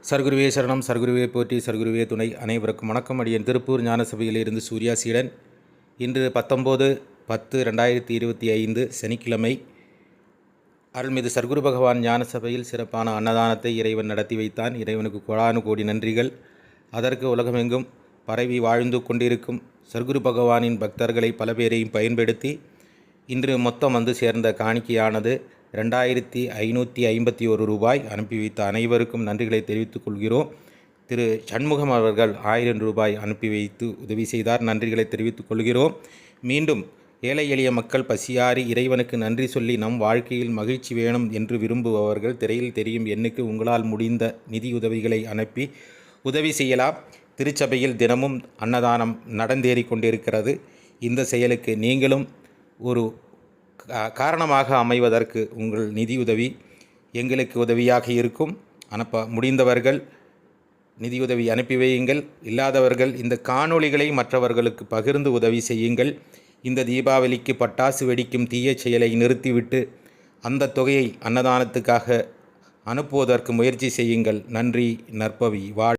சர்க்குருவே சரணம், சர்க்குருவே போற்றி, சர்க்குருவே துணை. அனைவருக்கும் வணக்கம். அடியன் திருப்பூர் ஞானசபையிலிருந்து சூர்யா சீடன். இன்று 19/10/2025 சனிக்கிழமை. அருள்மிகு சர்க்குரு பகவான் ஞானசபையில் சிறப்பான அன்னதானத்தை இறைவன் நடத்தி வைத்தான். இறைவனுக்கு கோடானு கோடி நன்றிகள். அதற்கு உலகமெங்கும் பரவி வாழ்ந்து கொண்டிருக்கும் சர்க்குரு பகவானின் பக்தர்களை பல பேரையும் பயன்படுத்தி இன்று மொத்தம் வந்து சேர்ந்த காணிக்கையானது 2551 ரூபாய். அனுப்பி வைத்த அனைவருக்கும் நன்றிகளை தெரிவித்துக் கொள்கிறோம். திரு சண்முகம் அவர்கள் 1000 ரூபாய் அனுப்பி வைத்து உதவி செய்தார். நன்றிகளை தெரிவித்துக் கொள்கிறோம். மீண்டும் ஏழை எளிய மக்கள் பசியாறி இறைவனுக்கு நன்றி சொல்லி நம் வாழ்க்கையில் மகிழ்ச்சி வேணும் என்று விரும்புபவர்கள் திரையில் தெரியும் எண்ணுக்கு உங்களால் முடிந்த நிதி உதவிகளை அனுப்பி உதவி செய்யலாம். திருச்சபையில் தினமும் அன்னதானம் நடந்தேறி கொண்டிருக்கிறது. இந்த செயலுக்கு நீங்களும் ஒரு காரணமாக அமைவதற்கு உங்கள் நிதியுதவி எங்களுக்கு உதவியாக இருக்கும். அனுப்ப முடிந்தவர்கள் நிதியுதவி அனுப்பி வையுங்கள். இல்லாதவர்கள் இந்த காணொளிகளை மற்றவர்களுக்கு பகிர்ந்து உதவி செய்யுங்கள். இந்த தீபாவளிக்கு பட்டாசு வெடிக்கும் தீய செயலை நிறுத்திவிட்டு அந்த தொகையை அன்னதானத்துக்காக அனுப்புவதற்கு முயற்சி செய்யுங்கள். நன்றி. நற்பவி வாழ்.